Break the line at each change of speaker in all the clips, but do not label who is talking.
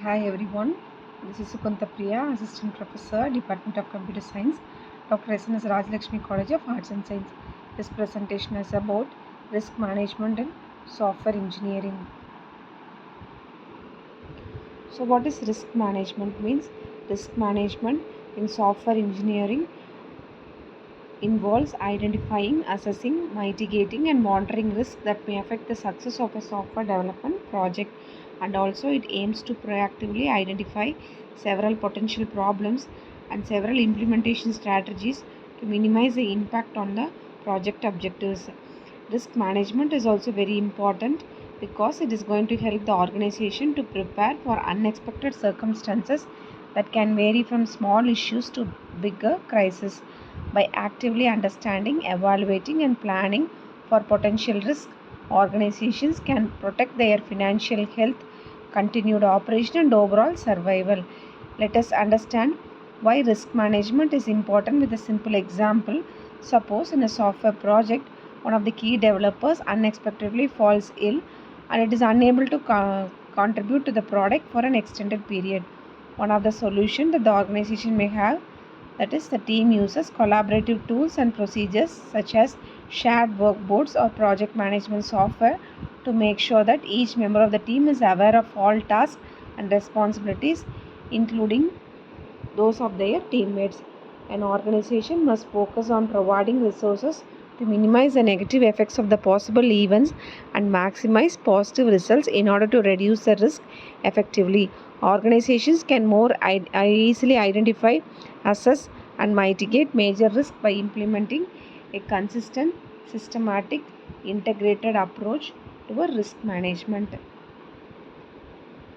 Hi everyone, this is Sugantha Priya, Assistant Professor, Department of Computer Science, Dr.S.N.S. Rajlakshmi College of Arts and Science. This presentation is about risk management and software engineering. So what is risk management means? Risk management in software engineering involves identifying, assessing, mitigating and monitoring risks that may affect the success of a software development project, and also it aims to proactively identify several potential problems and several implementation strategies to minimize the impact on the project objectives. Risk management is also very important because it is going to help the organization to prepare for unexpected circumstances that can vary from small issues to bigger crises. By actively understanding, evaluating, and planning for potential risk, organizations can protect their financial health, continued operation, and overall survival. Let us understand why risk management is important with a simple example. Suppose in a software project, one of the key developers unexpectedly falls ill and it is unable to contribute to the product for an extended period. One of the solutions that the organization may have, that is, the team uses collaborative tools and procedures such as shared workboards or project management software to make sure that each member of the team is aware of all tasks and responsibilities, including those of their teammates. An organization must focus on providing resources to minimize the negative effects of the possible events and maximize positive results in order to reduce the risk effectively. Organizations can more easily identify, assess, and mitigate major risks by implementing a consistent, systematic, integrated approach to risk management.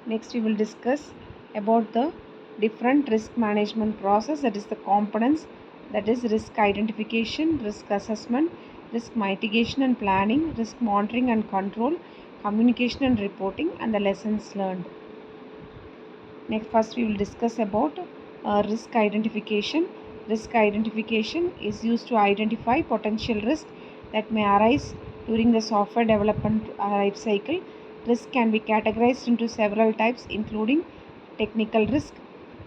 Next, we will discuss about the different risk management process, that is the components, that is risk identification, risk assessment, risk mitigation and planning, risk monitoring and control, communication and reporting, and the lessons learned. Next, first we will discuss about risk identification. Risk identification is used to identify potential risks that may arise during the software development life cycle. Risk can be categorized into several types, including technical risk,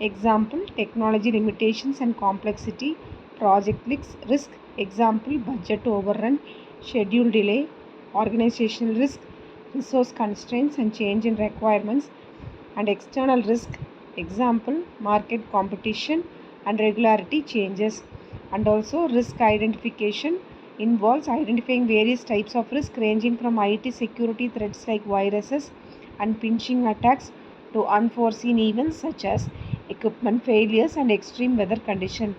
example technology limitations and complexity; project risk, example budget overrun, schedule delay; organizational risk, resource constraints and change in requirements; and external risk, example market competition and regularity changes. And also risk identification involves identifying various types of risk ranging from IT security threats like viruses and phishing attacks to unforeseen events such as equipment failures and extreme weather conditions.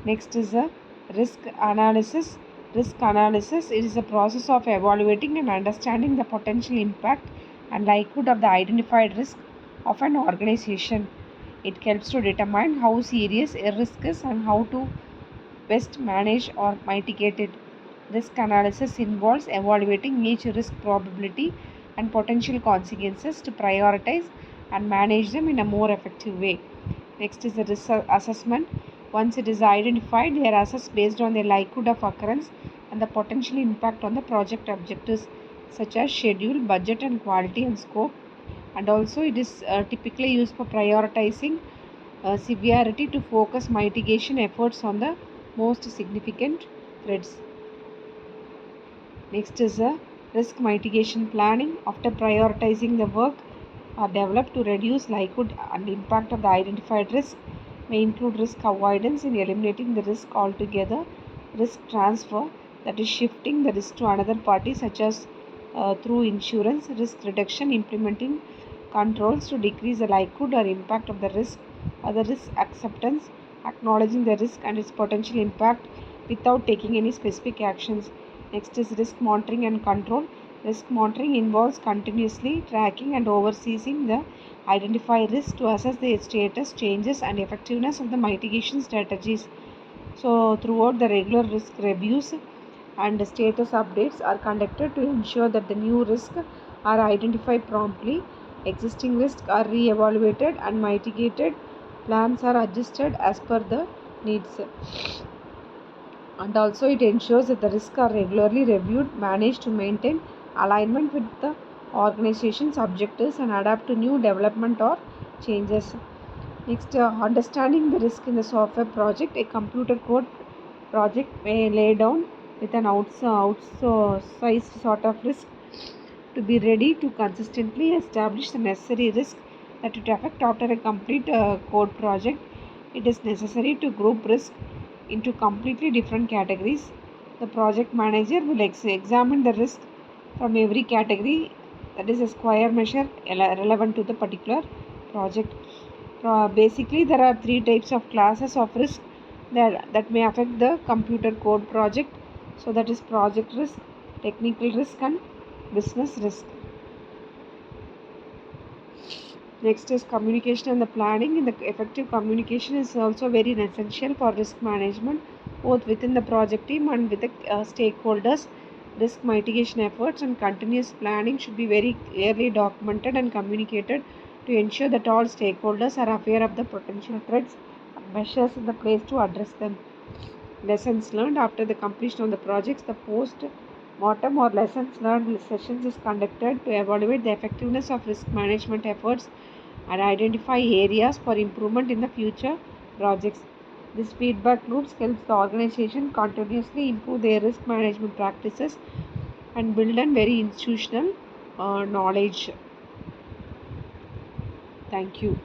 Next is a risk analysis. Risk analysis is a process of evaluating and understanding the potential impact and likelihood of the identified risk of an organization. It helps to determine how serious a risk is and how to best manage or mitigate it. Risk analysis involves evaluating each risk probability and potential consequences to prioritize and manage them in a more effective way. Next is the risk assessment. Once it is identified, they are assessed based on the likelihood of occurrence and the potential impact on the project objectives such as schedule, budget, and quality and scope. And also it is typically used for prioritizing severity to focus mitigation efforts on the most significant threats. Next is a risk mitigation planning. After prioritizing the work are developed to reduce likelihood and impact of the identified risk, may include risk avoidance in eliminating the risk altogether, risk transfer, that is shifting the risk to another party such as through insurance, risk reduction, implementing controls to decrease the likelihood or impact of the risk, or the risk acceptance, acknowledging the risk and its potential impact without taking any specific actions. Next is risk monitoring and control. Risk monitoring involves continuously tracking and overseeing the identified risk to assess the status, changes, and effectiveness of the mitigation strategies. So, throughout the regular risk reviews and status updates are conducted to ensure that the new risks are identified promptly, existing risks are re-evaluated, and mitigated plans are adjusted as per the needs. And also it ensures that the risks are regularly reviewed, managed to maintain alignment with the organization's objectives and adapt to new development or changes. Next, understanding the risk in the software project. A computer code project may lay down with an outsized sort of risk to be ready to consistently establish the necessary risk that it affect after a complete code project. It is necessary to group risk into completely different categories. The project manager will examine the risk from every category, that is a square measure relevant to the particular project. Basically, there are three types of classes of risk that may affect the computer code project. So that is project risk, technical risk, and business risk. Next is communication and the planning. In the effective communication is also very essential for risk management, both within the project team and with the stakeholders. Risk mitigation efforts and continuous planning should be very clearly documented and communicated to ensure that all stakeholders are aware of the potential threats and measures in the place to address them. Lessons learned. After the completion of the projects, the post-mortem or lessons learned sessions is conducted to evaluate the effectiveness of risk management efforts and identify areas for improvement in the future projects. This feedback loops helps the organization continuously improve their risk management practices and build a very institutional knowledge. Thank you.